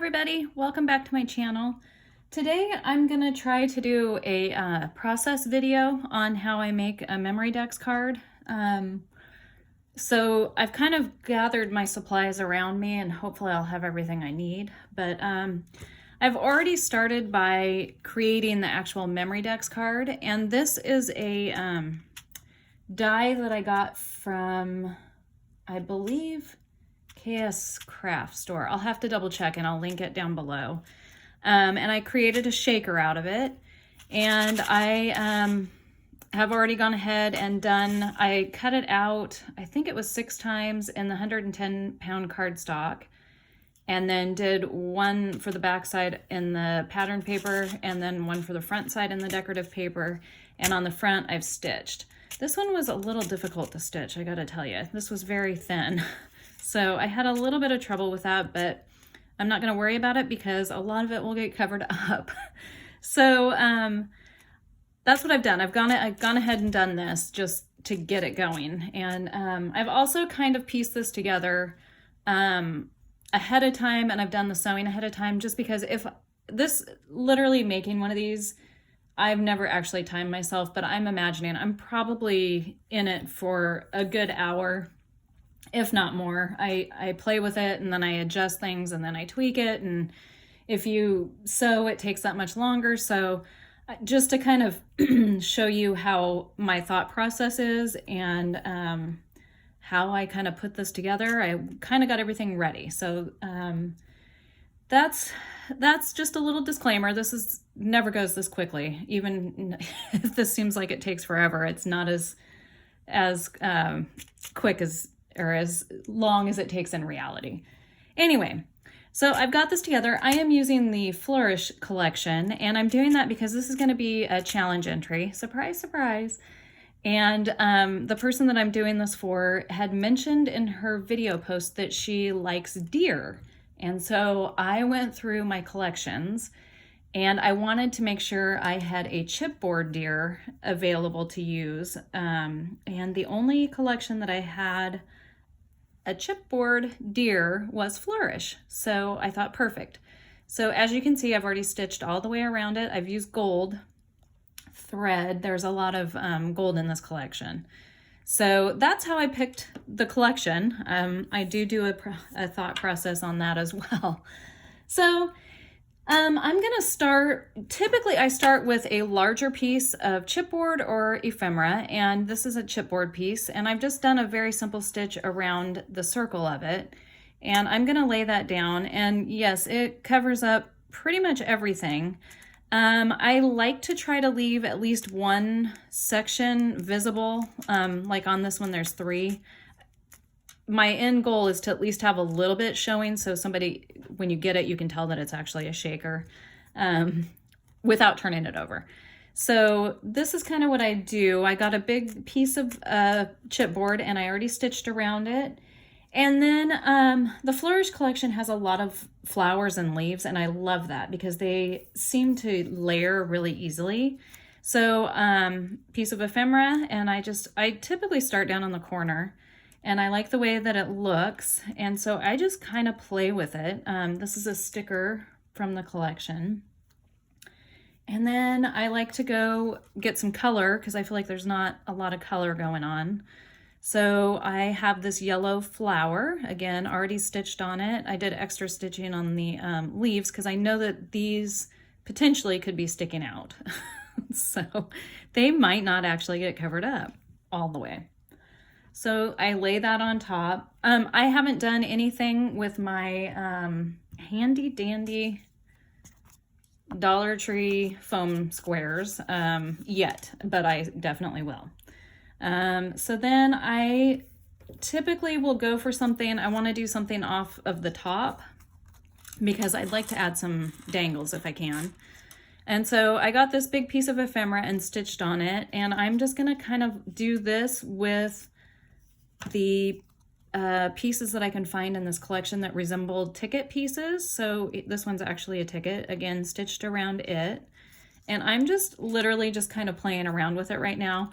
everybody, welcome back to my channel. Today I'm gonna try to do a process video on how I make a memory dex card. So I've kind of gathered my supplies around me and hopefully I'll have everything I need, but I've already started by creating the actual memory dex card, and this is a die that I got from, I believe, KS Craft Store. I'll have to double check and I'll link it down below. And I created a shaker out of it, and I have already gone ahead and I cut it out, I think it was 6 times in the 110-pound cardstock, and then did one for the back side in the pattern paper and then one for the front side in the decorative paper, and on the front I've stitched. This one was a little difficult to stitch, I gotta tell you. This was very thin. So I had a little bit of trouble with that, but I'm not going to worry about it because a lot of it will get covered up. So that's what I've done. I've gone ahead and done this just to get it going. And I've also kind of pieced this together ahead of time, and I've done the sewing ahead of time just because literally making one of these, I've never actually timed myself, but I'm imagining I'm probably in it for a good hour, if not more. I play with it and then I adjust things and then I tweak it, and if you sew it takes that much longer. So just to kind of show you how my thought process is and how I kind of put this together, I kind of got everything ready. So that's just a little disclaimer. This never goes this quickly. Even if this seems like it takes forever, it's not as quick as or as long as it takes in reality. Anyway, so I've got this together. I am using the Flourish collection, and I'm doing that because this is going to be a challenge entry. Surprise, surprise. And the person that I'm doing this for had mentioned in her video post that she likes deer. And so I went through my collections, and I wanted to make sure I had a chipboard deer available to use. And the only collection that I had a chipboard deer was Flourish. So I thought, perfect. So as you can see, I've already stitched all the way around it. I've used gold thread. There's a lot of gold in this collection. So that's how I picked the collection. I do a thought process on that as well. So I'm gonna typically I start with a larger piece of chipboard or ephemera, and this is a chipboard piece, and I've just done a very simple stitch around the circle of it, and I'm gonna lay that down, and yes, it covers up pretty much everything. I like to try to leave at least one section visible, like on this one there's 3. My end goal is to at least have a little bit showing, so somebody, when you get it, you can tell that it's actually a shaker without turning it over. So this is kind of what I do. I got a big piece of chipboard, and I already stitched around it. And then the Flourish collection has a lot of flowers and leaves, and I love that because they seem to layer really easily. So piece of ephemera, and I typically start down on the corner. And I like the way that it looks, and so I just kind of play with it. This is a sticker from the collection. And then I like to go get some color because I feel like there's not a lot of color going on. So I have this yellow flower, again, already stitched on it. I did extra stitching on the leaves because I know that these potentially could be sticking out. So they might not actually get covered up all the way. So I lay that on top. I haven't done anything with my handy dandy Dollar Tree foam squares yet, but I definitely will. So then I typically will go for something, I want to do something off of the top because I'd like to add some dangles if I can. And so I got this big piece of ephemera and stitched on it, and I'm just going to kind of do this with the pieces that I can find in this collection that resembled ticket pieces. So this one's actually a ticket, again, stitched around it. And I'm just literally just kind of playing around with it right now.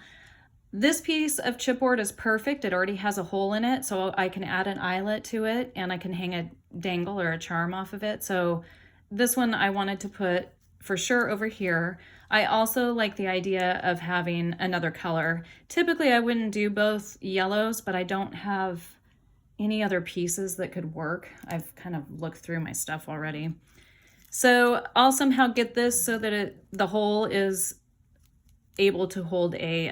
This piece of chipboard is perfect. It already has a hole in it, so I can add an eyelet to it, and I can hang dangle or a charm off of it. So this one I wanted to put for sure over here. I also like the idea of having another color. Typically I wouldn't do both yellows, but I don't have any other pieces that could work. I've kind of looked through my stuff already. So I'll somehow get this so that the hole is able to hold a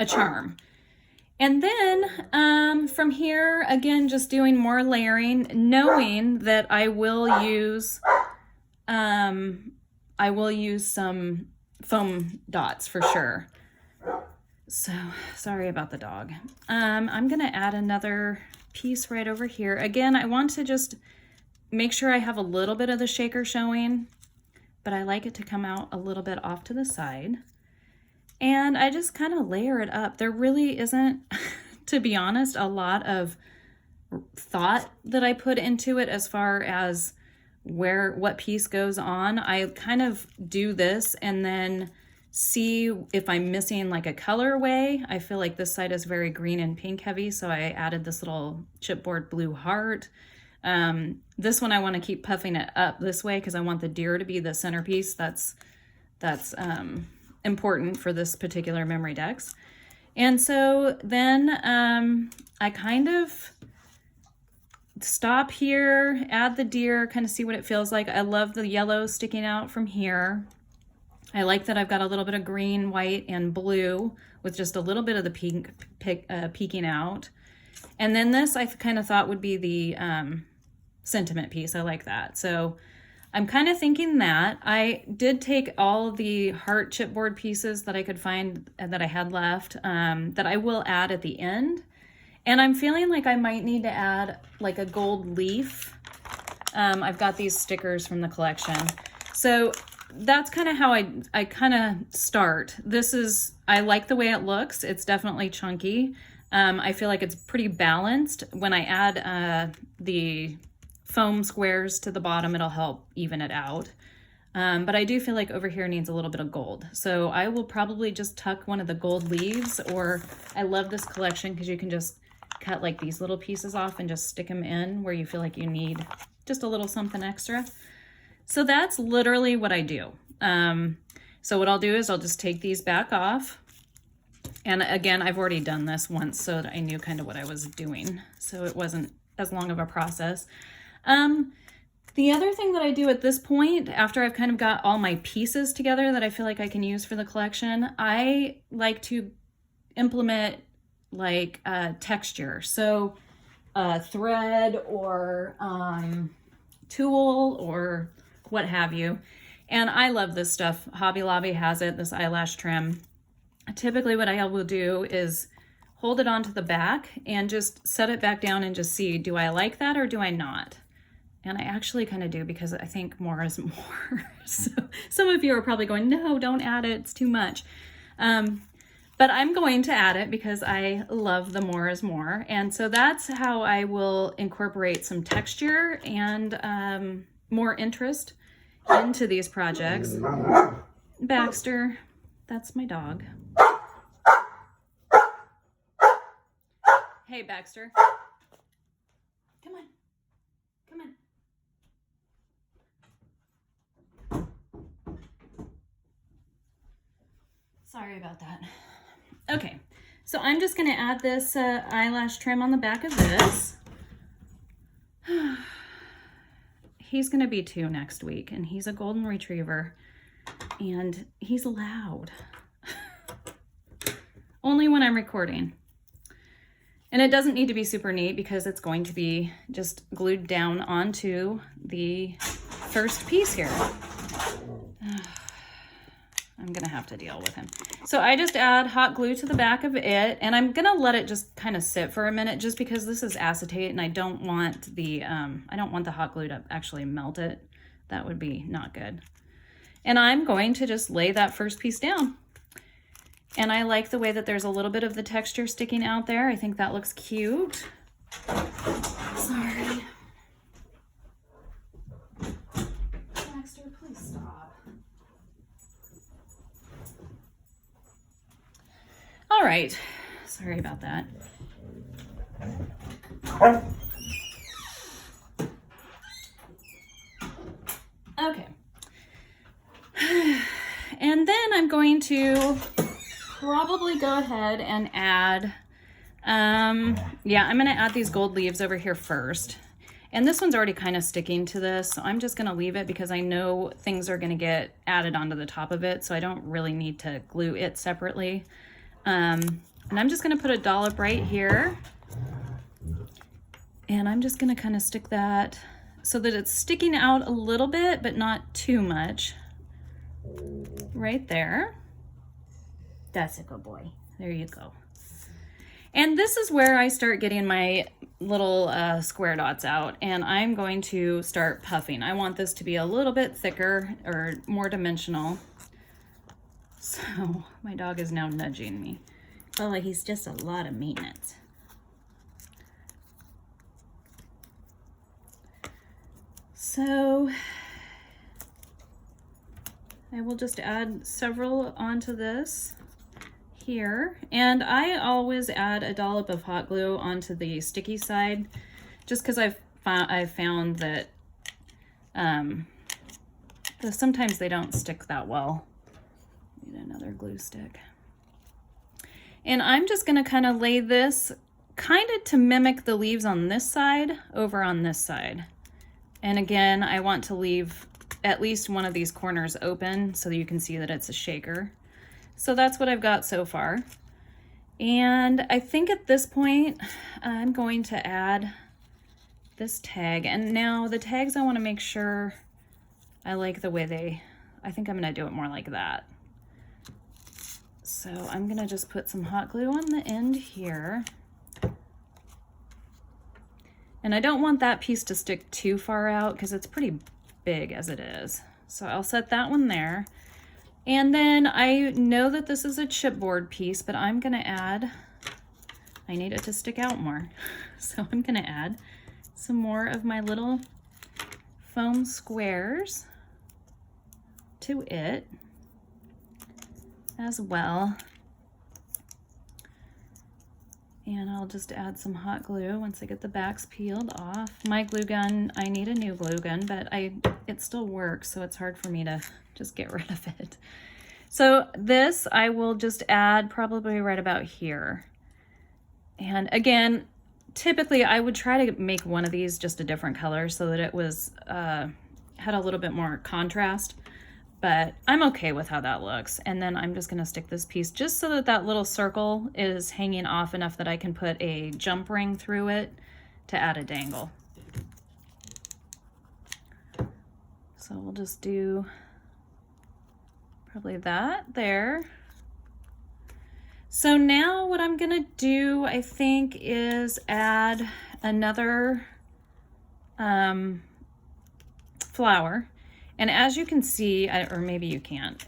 charm. And then from here, again, just doing more layering, knowing that I will use some foam dots for sure. So sorry about the dog. I'm gonna add another piece right over here. Again, I want to just make sure I have a little bit of the shaker showing, but I like it to come out a little bit off to the side. And I just kind of layer it up. There really isn't, to be honest, a lot of thought that I put into it as far as what piece goes on. I kind of do this and then see if I'm missing like a colorway. I feel like this side is very green and pink heavy, so I added this little chipboard blue heart. This one I want to keep puffing it up this way because I want the deer to be the centerpiece. That's important for this particular memory dex. And so then I kind of stop here, add the deer, kind of see what it feels like. I love the yellow sticking out from here. I like that I've got a little bit of green, white, and blue with just a little bit of the pink peeking out. And then this I kind of thought would be the sentiment piece. I like that. So I'm kind of thinking that. I did take all the heart chipboard pieces that I could find that I had left that I will add at the end. And I'm feeling like I might need to add like a gold leaf. I've got these stickers from the collection. So that's kind of how I kind of start. I like the way it looks. It's definitely chunky. I feel like it's pretty balanced. When I add the foam squares to the bottom, it'll help even it out. But I do feel like over here needs a little bit of gold. So I will probably just tuck one of the gold leaves, or I love this collection because you can just cut like these little pieces off and just stick them in where you feel like you need just a little something extra. So that's literally what I do. So what I'll do is I'll just take these back off. And again, I've already done this once so that I knew kind of what I was doing. So it wasn't as long of a process. The other thing that I do at this point, after I've kind of got all my pieces together that I feel like I can use for the collection, I like to implement like texture. So thread or tulle or what have you. And I love this stuff. Hobby Lobby has it, this eyelash trim. Typically what I will do is hold it onto the back and just set it back down and just see, do I like that or do I not? And I actually kind of do, because I think more is more. So some of you are probably going, no, don't add it, it's too much. But I'm going to add it because I love the more is more. And so that's how I will incorporate some texture and more interest into these projects. Baxter, that's my dog. Hey, Baxter. Come on. Come on. Sorry about that. Okay, so I'm just going to add this eyelash trim on the back of this. He's going to be 2 next week, and he's a golden retriever, and he's loud. Only when I'm recording. And it doesn't need to be super neat because it's going to be just glued down onto the first piece here. I'm gonna have to deal with him. So I just add hot glue to the back of it, and I'm gonna let it just kind of sit for a minute just because this is acetate and I don't want the hot glue to actually melt it. That would be not good. And I'm going to just lay that first piece down. And I like the way that there's a little bit of the texture sticking out there. I think that looks cute. Sorry. Baxter, please stop. All right, sorry about that. And then I'm going to probably go ahead and add, yeah, I'm gonna add these gold leaves over here first. And this one's already kind of sticking to this, so I'm just gonna leave it because I know things are gonna get added onto the top of it, so I don't really need to glue it separately. And I'm just gonna put a dollop right here. And I'm just gonna kind of stick that so that it's sticking out a little bit, but not too much. Right there. That's a good boy. There you go. And this is where I start getting my little square dots out, and I'm going to start puffing. I want this to be a little bit thicker or more dimensional. So my dog is now nudging me. Oh, he's just a lot of maintenance. So I will just add several onto this here. And I always add a dollop of hot glue onto the sticky side, just because I've found that sometimes they don't stick that well. Need another glue stick. And I'm just gonna kind of lay this kind of to mimic the leaves on this side over on this side. And again, I want to leave at least one of these corners open so that you can see that it's a shaker. So that's what I've got so far. And I think at this point, I'm going to add this tag. And now the tags, I want to make sure I like the way I think I'm going to do it more like that. So I'm going to just put some hot glue on the end here. And I don't want that piece to stick too far out because it's pretty big as it is. So I'll set that one there. And then I know that this is a chipboard piece, but I'm gonna add, I need it to stick out more. So I'm gonna add some more of my little foam squares to it as well. And I'll just add some hot glue once I get the backs peeled off. My glue gun, I need a new glue gun, but it still works, so it's hard for me to just get rid of it. So this I will just add probably right about here. And again, typically I would try to make one of these just a different color so that it was had a little bit more contrast. But I'm okay with how that looks. And then I'm just gonna stick this piece just so that that little circle is hanging off enough that I can put a jump ring through it to add a dangle. So we'll just do probably that there. So now what I'm gonna do, I think, is add another flower. And as you can see, or maybe you can't,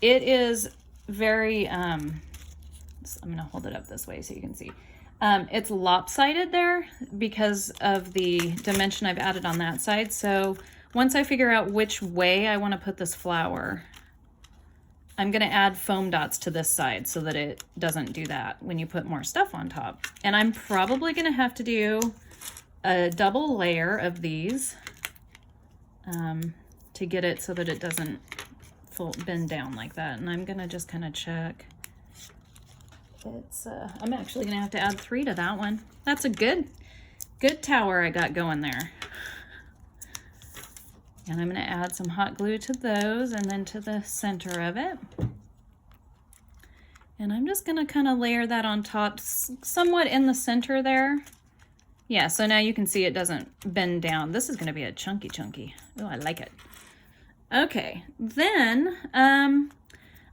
it is very, I'm gonna hold it up this way so you can see. It's lopsided there because of the dimension I've added on that side. So once I figure out which way I wanna put this flower, I'm gonna add foam dots to this side so that it doesn't do that when you put more stuff on top. And I'm probably gonna have to do a double layer of these to get it so that it doesn't bend down like that. And I'm gonna just kind of check. It's I'm actually gonna have to add 3 to that one. That's a good tower I got going there. And I'm gonna add some hot glue to those and then to the center of it. And I'm just gonna kind of layer that on top, somewhat in the center there. Yeah, so now you can see it doesn't bend down. This is gonna be a chunky. Oh, I like it. Okay, then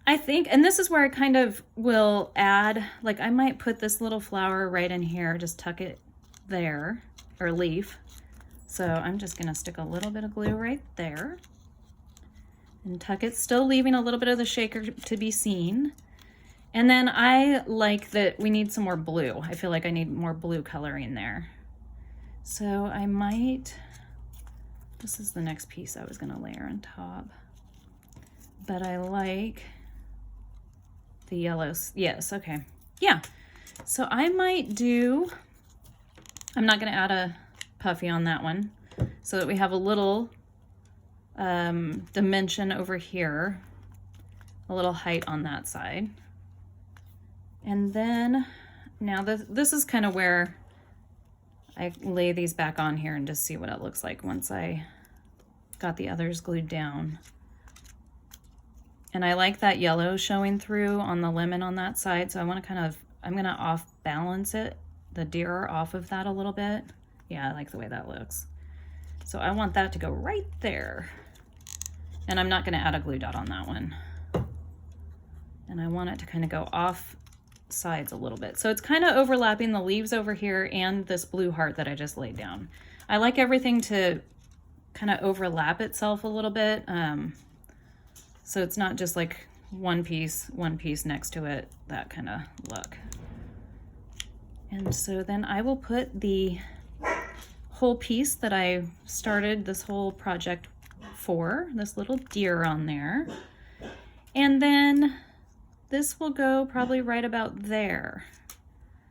I think, and this is where I kind of will add, like I might put this little flower right in here, just tuck it there, or leaf. So I'm just gonna stick a little bit of glue right there and tuck it, still leaving a little bit of the shaker to be seen. And then I like that we need some more blue. I feel like I need more blue coloring there. So I might, this is the next piece I was gonna layer on top, but I like the yellows. Yes, okay. Yeah, so I might do, I'm not gonna add a puffy on that one so that we have a little dimension over here. a little height on that side. And then now this is kind of where I lay these back on here and just see what it looks like once I got the others glued down. And I like that yellow showing through on the lemon on that side, so I want to I'm going to off balance it, the deer off of that a little bit. Yeah, I like the way that looks. So I want that to go right there. And I'm not going to add a glue dot on that one. And I want it to kind of go off sides a little bit. So it's kind of overlapping the leaves over here and this blue heart that I just laid down. I like everything to kind of overlap itself a little bit. So it's not just like one piece next to it, that kind of look. And so then I will put the whole piece that I started this whole project for, this little deer on there. And then this will go probably right about there.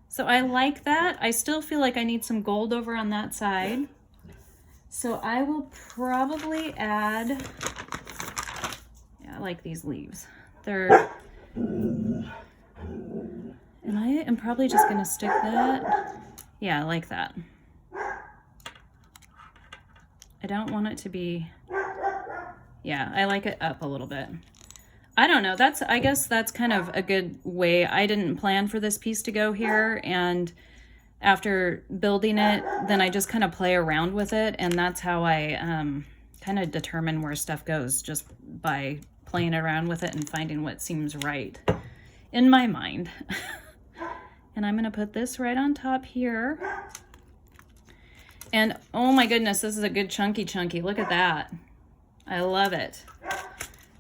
So I like that. I still feel like I need some gold over on that side. So I will probably add, yeah, I like these leaves. And I am probably just gonna stick that. Yeah, I like that. I don't want it to be, yeah, I like it up a little bit. I don't know, I guess that's kind of a good way. I didn't plan for this piece to go here, and after building it, then I just kind of play around with it, and that's how I kind of determine where stuff goes, just by playing around with it and finding what seems right in my mind. And I'm gonna put this right on top here. And oh my goodness, this is a good chunky. Look at that. I love it.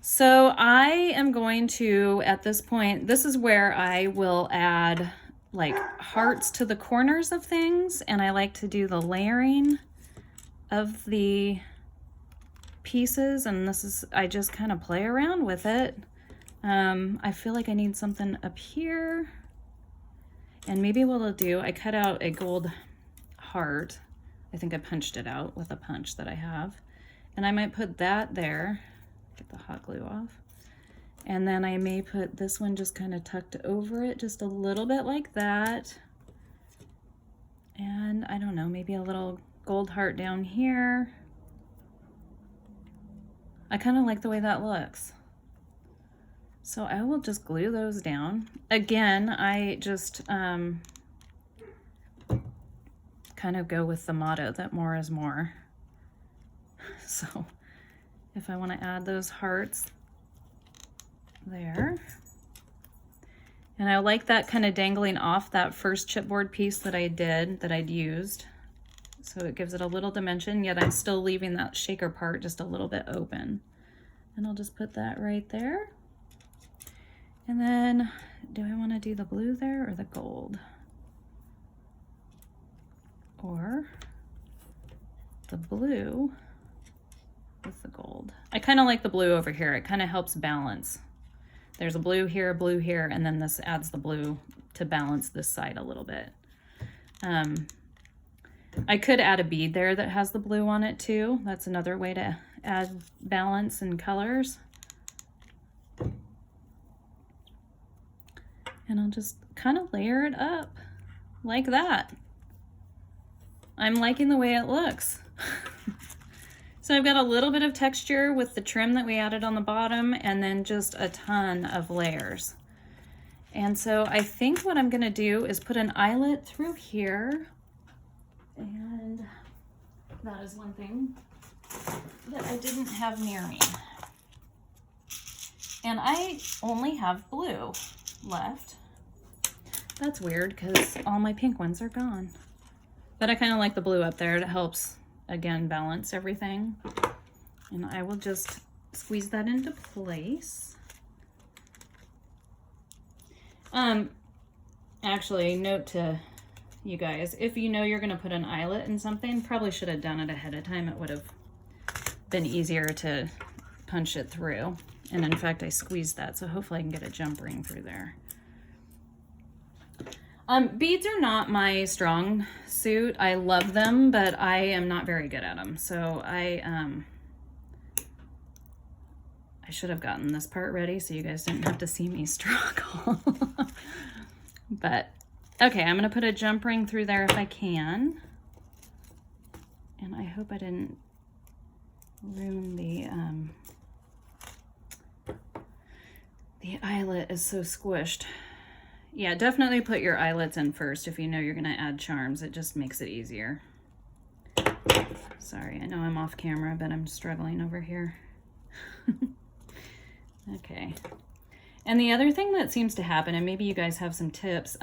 So I am going to, at this point, this is where I will add like hearts to the corners of things, and I like to do the layering of the pieces, and this is, I just kind of play around with it. I feel like I need something up here, and maybe what I'll do, I cut out a gold heart. I think I punched it out with a punch that I have, and I might put that there, get the hot glue off. And then I may put this one just kind of tucked over it just a little bit like that. And I don't know, maybe a little gold heart down here. I kind of like the way that looks. So I will just glue those down. Again, I just kind of go with the motto that more is more. So if I want to add those hearts there. And I like that kind of dangling off that first chipboard piece that I'd used. So it gives it a little dimension, yet I'm still leaving that shaker part just a little bit open. And I'll just put that right there. And then, do I want to do the blue there or the gold? Or the blue with the gold. I kind of like the blue over here. It kind of helps balance. There's a blue here, and then this adds the blue to balance this side a little bit. I could add a bead there that has the blue on it too. That's another way to add balance and colors. And I'll just kind of layer it up like that. I'm liking the way it looks. So I've got a little bit of texture with the trim that we added on the bottom, and then just a ton of layers. And so I think what I'm gonna do is put an eyelet through here. And that is one thing that I didn't have near me. And I only have blue left. That's weird because all my pink ones are gone. But I kind of like the blue up there. It helps, again, balance everything. And I will just squeeze that into place. Actually, note to you guys, if you know you're going to put an eyelet in something, probably should have done it ahead of time. It would have been easier to punch it through. And in fact, I squeezed that, so hopefully I can get a jump ring through there. Beads are not my strong suit. I love them, but I am not very good at them. So I I should have gotten this part ready so you guys didn't have to see me struggle. But, okay, I'm gonna put a jump ring through there if I can. And I hope I didn't ruin the eyelet is so squished. Yeah, definitely put your eyelets in first if you know you're gonna add charms. It just makes it easier. Sorry, I know I'm off camera, but I'm struggling over here. Okay. And the other thing that seems to happen, and maybe you guys have some tips,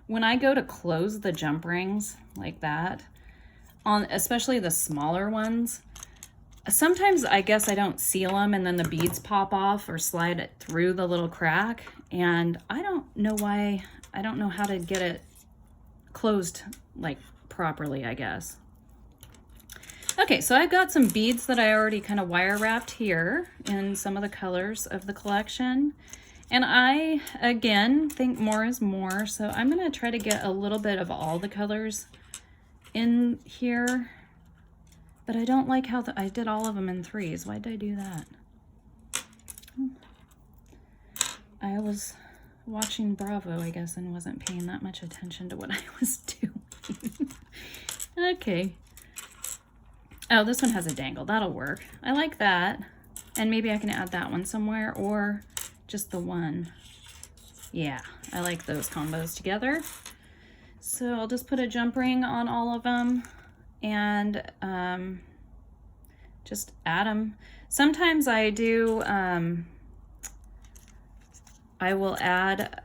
when I go to close the jump rings like that, on especially the smaller ones, sometimes I guess I don't seal them and then the beads pop off or slide it through the little crack, and I don't know why. I don't know how to get it closed like properly, I guess. Okay, so I've got some beads that I already kind of wire wrapped here in some of the colors of the collection. And I, again, think more is more. So I'm gonna try to get a little bit of all the colors in here. But I don't like how I did all of them in threes. Why did I do that? I was watching Bravo, I guess, and wasn't paying that much attention to what I was doing. Okay. Oh, this one has a dangle. That'll work. I like that. And maybe I can add that one somewhere or just the one. Yeah, I like those combos together. So I'll just put a jump ring on all of them and just add them. Sometimes I do, I will add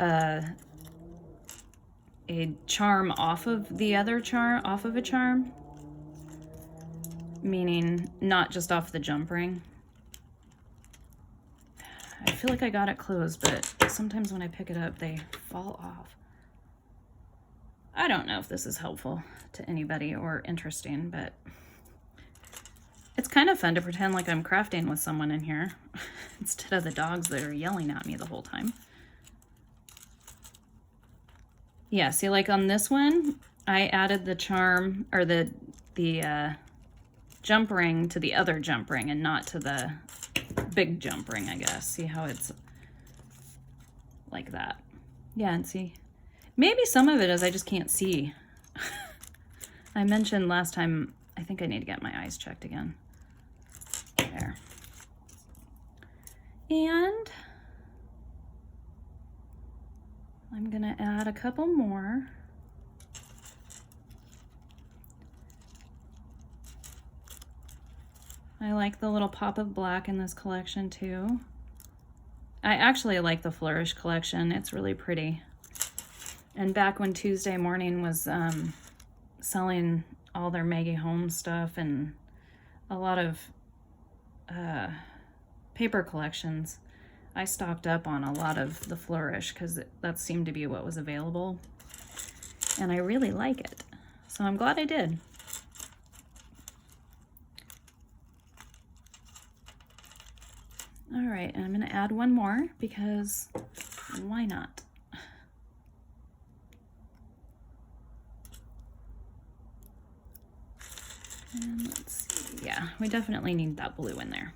a charm off of the other charm, off of a charm. Meaning not just off the jump ring. I feel like I got it closed, but sometimes when I pick it up, they fall off. I don't know if this is helpful to anybody or interesting, but it's kind of fun to pretend like I'm crafting with someone in here instead of the dogs that are yelling at me the whole time. Yeah, see, like on this one, I added the charm, or the jump ring to the other jump ring and not to the big jump ring, I guess. See how it's like that? Yeah, and see, maybe some of it is I just can't see. I mentioned last time, I think I need to get my eyes checked again. There. And I'm gonna add a couple more. I like the little pop of black in this collection too. I actually like the Flourish collection. It's really pretty. And back when Tuesday Morning was selling all their Maggie Holmes stuff and a lot of paper collections, I stocked up on a lot of the Flourish because that seemed to be what was available. And I really like it. So I'm glad I did. All right, and I'm gonna add one more because why not? And let's see, yeah, we definitely need that blue in there.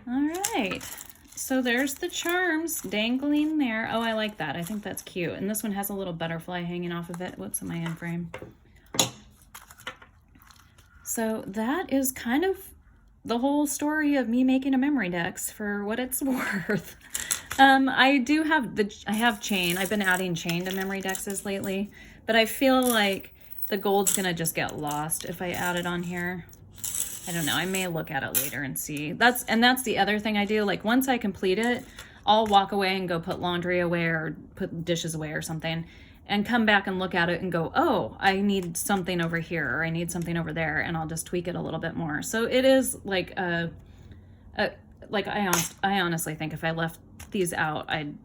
All right. So there's the charms dangling there. Oh, I like that. I think that's cute. And this one has a little butterfly hanging off of it. Whoops, am I in frame? So that is kind of the whole story of me making a memory dex for what it's worth. I have chain. I've been adding chain to memory dexes lately, but I feel like the gold's gonna just get lost if I add it on here. I don't know. I may look at it later and see. That's the other thing I do. Like once I complete it, I'll walk away and go put laundry away or put dishes away or something and come back and look at it and go, oh, I need something over here or I need something over there, and I'll just tweak it a little bit more. So it is like like I honestly think if I left these out, I'd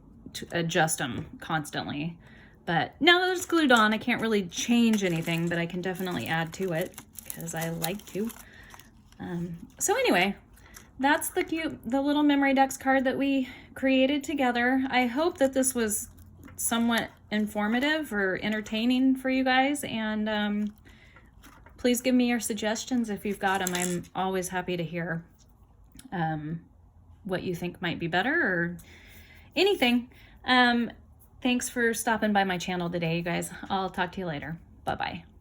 adjust them constantly. But now that it's glued on, I can't really change anything, but I can definitely add to it because I like to. So anyway, that's the little memory dex card that we created together. I hope that this was somewhat informative or entertaining for you guys. And please give me your suggestions if you've got them. I'm always happy to hear what you think might be better or anything. Thanks for stopping by my channel today, you guys. I'll talk to you later. Bye-bye.